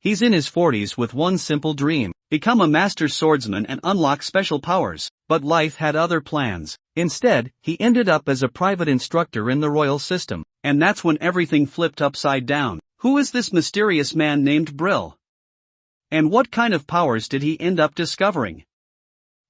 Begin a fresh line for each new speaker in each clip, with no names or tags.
He's in his 40s with one simple dream: become a master swordsman and unlock special powers. But life had other plans. Instead, he ended up as a private instructor in the royal system. And that's when everything flipped upside down. Who is this mysterious man named Beryl? And what kind of powers did he end up discovering?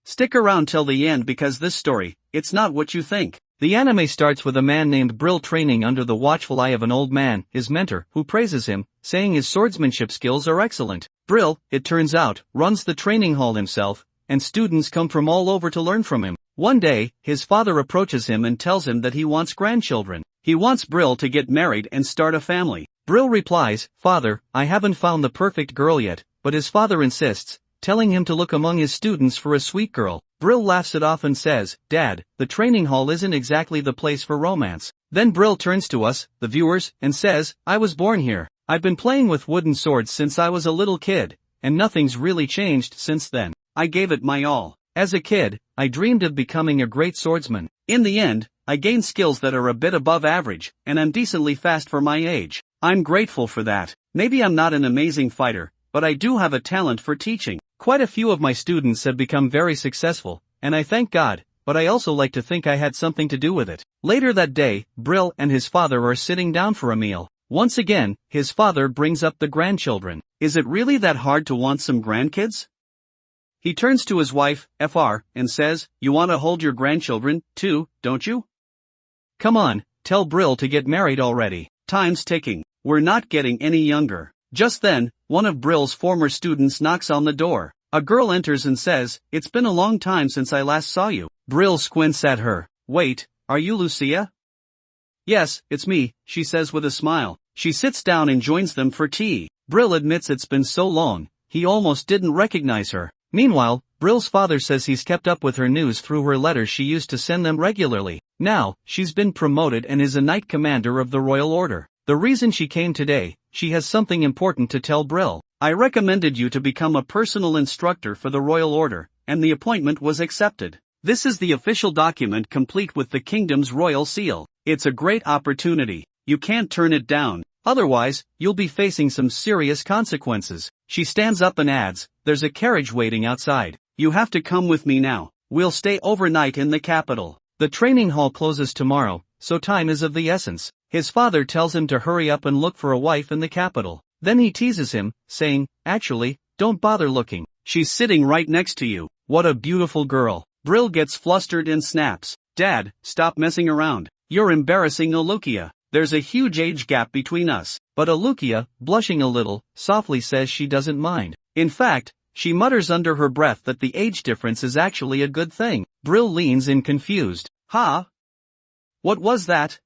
Stick around till the end because this story, it's not what you think. The anime starts with a man named Beryl training under the watchful eye of an old man, his mentor, who praises him, saying his swordsmanship skills are excellent. Beryl, it turns out, runs the training hall himself, and students come from all over to learn from him. One day, his father approaches him and tells him that he wants grandchildren. He wants Beryl to get married and start a family. Beryl replies, "Father, I haven't found the perfect girl yet," but his father insists, telling him to look among his students for a sweet girl. Beryl laughs it off and says, "Dad, the training hall isn't exactly the place for romance." Then Beryl turns to us, the viewers, and says, "I was born here. I've been playing with wooden swords since I was a little kid, and nothing's really changed since then. I gave it my all. As a kid, I dreamed of becoming a great swordsman. In the end, I gained skills that are a bit above average, and I'm decently fast for my age. I'm grateful for that. Maybe I'm not an amazing fighter, but I do have a talent for teaching. Quite a few of my students have become very successful, and I thank God, but I also like to think I had something to do with it." Later that day, Beryl and his father are sitting down for a meal. Once again, his father brings up the grandchildren. Is it really that hard to want some grandkids? He turns to his wife, Fr, and says, "You want to hold your grandchildren, too, don't you? Come on, tell Beryl to get married already. Time's ticking. We're not getting any younger." Just then, one of Beryl's former students knocks on the door. A girl enters and says, "It's been a long time since I last saw you." Beryl squints at her. "Wait, are you Lucia?" "Yes, it's me," she says with a smile. She sits down and joins them for tea. Beryl admits it's been so long, he almost didn't recognize her. Meanwhile, Beryl's father says he's kept up with her news through her letters she used to send them regularly. Now, she's been promoted and is a knight commander of the Royal Order. The reason she came today, she has something important to tell Beryl. "I recommended you to become a personal instructor for the Royal Order, and the appointment was accepted. This is the official document complete with the kingdom's royal seal. It's a great opportunity. You can't turn it down. Otherwise, you'll be facing some serious consequences." She stands up and adds, "There's a carriage waiting outside. You have to come with me now. We'll stay overnight in the capital. The training hall closes tomorrow, so time is of the essence." His father tells him to hurry up and look for a wife in the capital. Then he teases him, saying, "Actually, don't bother looking. She's sitting right next to you. What a beautiful girl." Beryl gets flustered and snaps, "Dad, stop messing around. You're embarrassing Alukia. There's a huge age gap between us." But Alukia, blushing a little, softly says she doesn't mind. In fact, she mutters under her breath that the age difference is actually a good thing. Beryl leans in confused. "Huh? What was that?"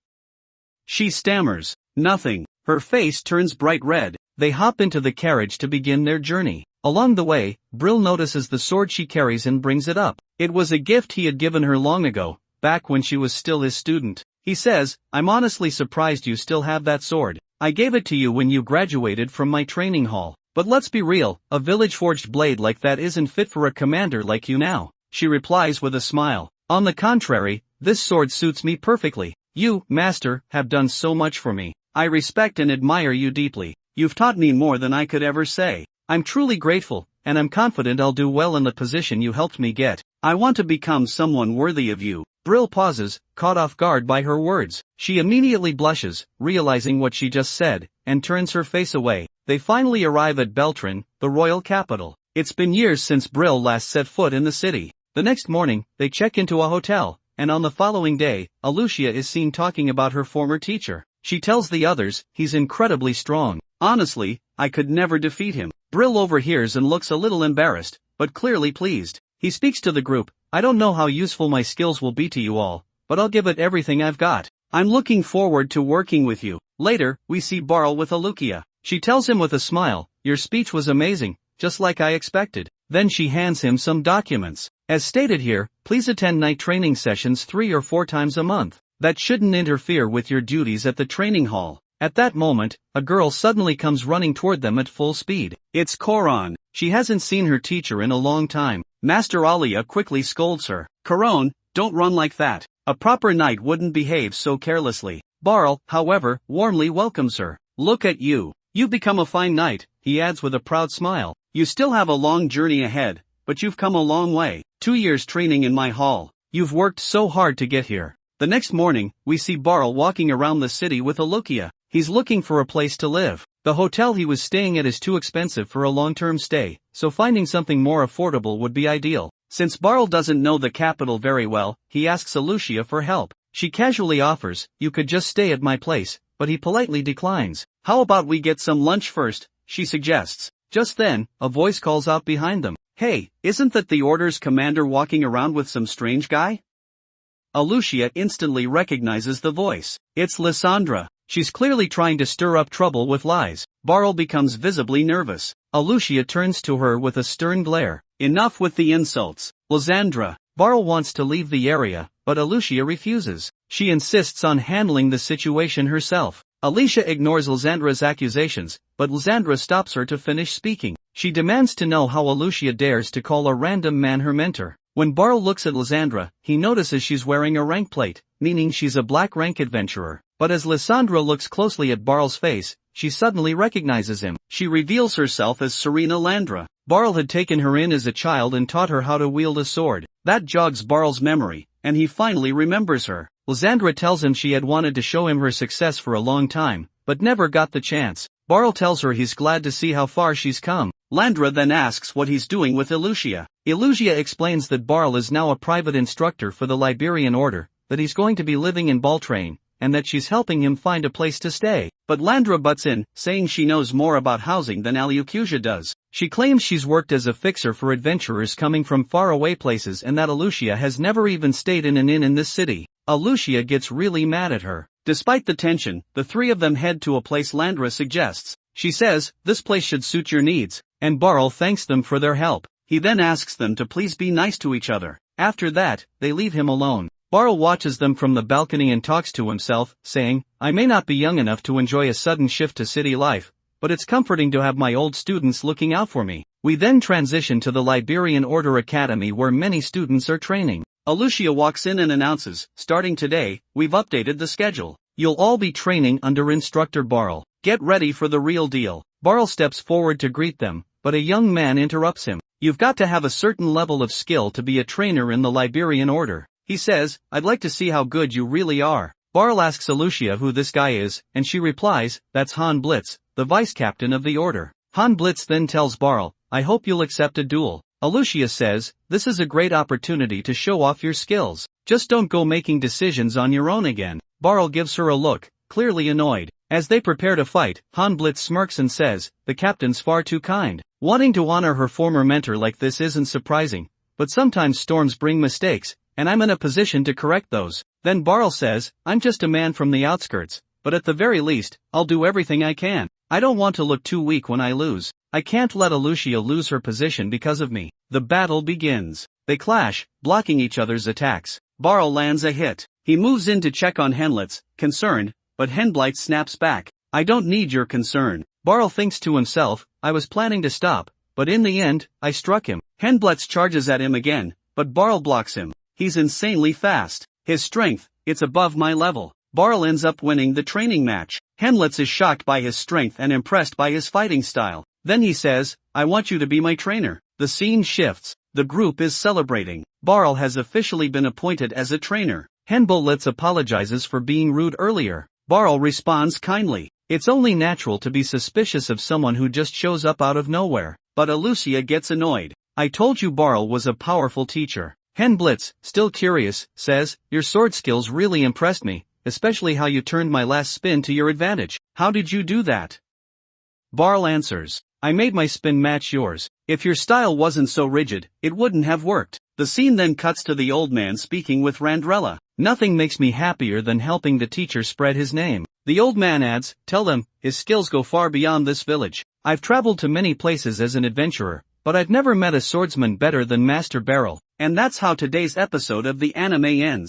She stammers, "Nothing." Her face turns bright red. They hop into the carriage to begin their journey. Along the way, Beryl notices the sword she carries and brings it up. It was a gift he had given her long ago, back when she was still his student. He says, "I'm honestly surprised you still have that sword. I gave it to you when you graduated from my training hall. But let's be real, a village-forged blade like that isn't fit for a commander like you now." She replies with a smile, "On the contrary, this sword suits me perfectly. You, master, have done so much for me. I respect and admire you deeply. You've taught me more than I could ever say. I'm truly grateful, and I'm confident I'll do well in the position you helped me get. I want to become someone worthy of you." Beryl pauses, caught off guard by her words. She immediately blushes, realizing what she just said, and turns her face away. They finally arrive at Beltran, the royal capital. It's been years since Beryl last set foot in the city. The next morning, they check into a hotel, and on the following day, Alucia is seen talking about her former teacher. She tells the others, "He's incredibly strong. Honestly, I could never defeat him." Beryl overhears and looks a little embarrassed, but clearly pleased. He speaks to the group, "I don't know how useful my skills will be to you all, but I'll give it everything I've got. I'm looking forward to working with you." Later, we see Beryl with Alukia. She tells him with a smile, "Your speech was amazing, just like I expected." Then she hands him some documents. As stated here, please attend night training sessions 3 or 4 times a month. That shouldn't interfere with your duties at the training hall. At that moment, a girl suddenly comes running toward them at full speed. It's Koron. She hasn't seen her teacher in a long time. Master Alia quickly scolds her. "Koron, don't run like that. A proper knight wouldn't behave so carelessly." Beryl, however, warmly welcomes her. "Look at you. You've become a fine knight, he adds with a proud smile. You still have a long journey ahead, but you've come a long way. 2 years training in my hall. You've worked so hard to get here. The next morning, we see Beryl walking around the city with Alukia. He's looking for a place to live. The hotel he was staying at is too expensive for a long-term stay, so finding something more affordable would be ideal. Since Beryl doesn't know the capital very well, he asks Alukia for help. She casually offers, "You could just stay at my place," but he politely declines. "How about we get some lunch first?" she suggests. Just then, a voice calls out behind them. "Hey, isn't that the Order's commander walking around with some strange guy?" Alukia instantly recognizes the voice. It's Lysandra. She's clearly trying to stir up trouble with lies. Beryl becomes visibly nervous. Alukia turns to her with a stern glare. "Enough with the insults, Lysandra." Beryl wants to leave the area, but Alukia refuses. She insists on handling the situation herself. Alukia ignores Lysandra's accusations, but Lysandra stops her to finish speaking. She demands to know how Alukia dares to call a random man her mentor. When Beryl looks at Lysandra, he notices she's wearing a rank plate, meaning she's a black rank adventurer. But as Lysandra looks closely at Beryl's face, she suddenly recognizes him. She reveals herself as Serena Landra. Beryl had taken her in as a child and taught her how to wield a sword. That jogs Beryl's memory, and he finally remembers her. Lysandra tells him she had wanted to show him her success for a long time, but never got the chance. Beryl tells her he's glad to see how far she's come. Landra then asks what he's doing with Alukia. Alukia explains that Beryl is now a private instructor for the Liberian Order, that he's going to be living in Baltrain, and that she's helping him find a place to stay. But Landra butts in, saying she knows more about housing than Alukia does. She claims she's worked as a fixer for adventurers coming from faraway places and that Alukia has never even stayed in an inn in this city. Alukia gets really mad at her. Despite the tension, the three of them head to a place Landra suggests. She says, "This place should suit your needs," and Beryl thanks them for their help. He then asks them to please be nice to each other. After that, they leave him alone. Beryl watches them from the balcony and talks to himself, saying, "I may not be young enough to enjoy a sudden shift to city life, but it's comforting to have my old students looking out for me." We then transition to the Liberian Order Academy where many students are training. Alukia walks in and announces, "Starting today, we've updated the schedule. You'll all be training under Instructor Beryl. Get ready for the real deal." Beryl steps forward to greet them, but a young man interrupts him. "You've got to have a certain level of skill to be a trainer in the Liberian Order." He says, "I'd like to see how good you really are." Beryl asks Alukia who this guy is, and she replies, "That's Han Blitz, the vice captain of the order." Han Blitz then tells Beryl, "I hope you'll accept a duel." Alukia says, "This is a great opportunity to show off your skills. Just don't go making decisions on your own again." Beryl gives her a look, clearly annoyed. As they prepare to fight, Han Blitz smirks and says, "The captain's far too kind." Wanting to honor her former mentor like this isn't surprising, but sometimes storms bring mistakes, and I'm in a position to correct those. Then Beryl says, "I'm just a man from the outskirts, but at the very least, I'll do everything I can. I don't want to look too weak when I lose. I can't let Alukia lose her position because of me." The battle begins. They clash, blocking each other's attacks. Beryl lands a hit. He moves in to check on Henblitz, concerned, but Henblitz snaps back. "I don't need your concern." Beryl thinks to himself, "I was planning to stop, but in the end, I struck him." Henblitz charges at him again, but Beryl blocks him. He's insanely fast. His strength, it's above my level. Beryl ends up winning the training match. Henblitz is shocked by his strength and impressed by his fighting style. Then he says, "I want you to be my trainer." The scene shifts. The group is celebrating. Beryl has officially been appointed as a trainer. Henblitz apologizes for being rude earlier. Beryl responds kindly. It's only natural to be suspicious of someone who just shows up out of nowhere. But Alukia gets annoyed. "I told you Beryl was a powerful teacher." Henblitz, still curious, says, "Your sword skills really impressed me, especially how you turned my last spin to your advantage. How did you do that?" Beryl answers, "I made my spin match yours. If your style wasn't so rigid, it wouldn't have worked." The scene then cuts to the old man speaking with Randrella. "Nothing makes me happier than helping the teacher spread his name." The old man adds, "Tell them, his skills go far beyond this village. I've traveled to many places as an adventurer, but I've never met a swordsman better than Master Beryl." And that's how today's episode of the anime ends.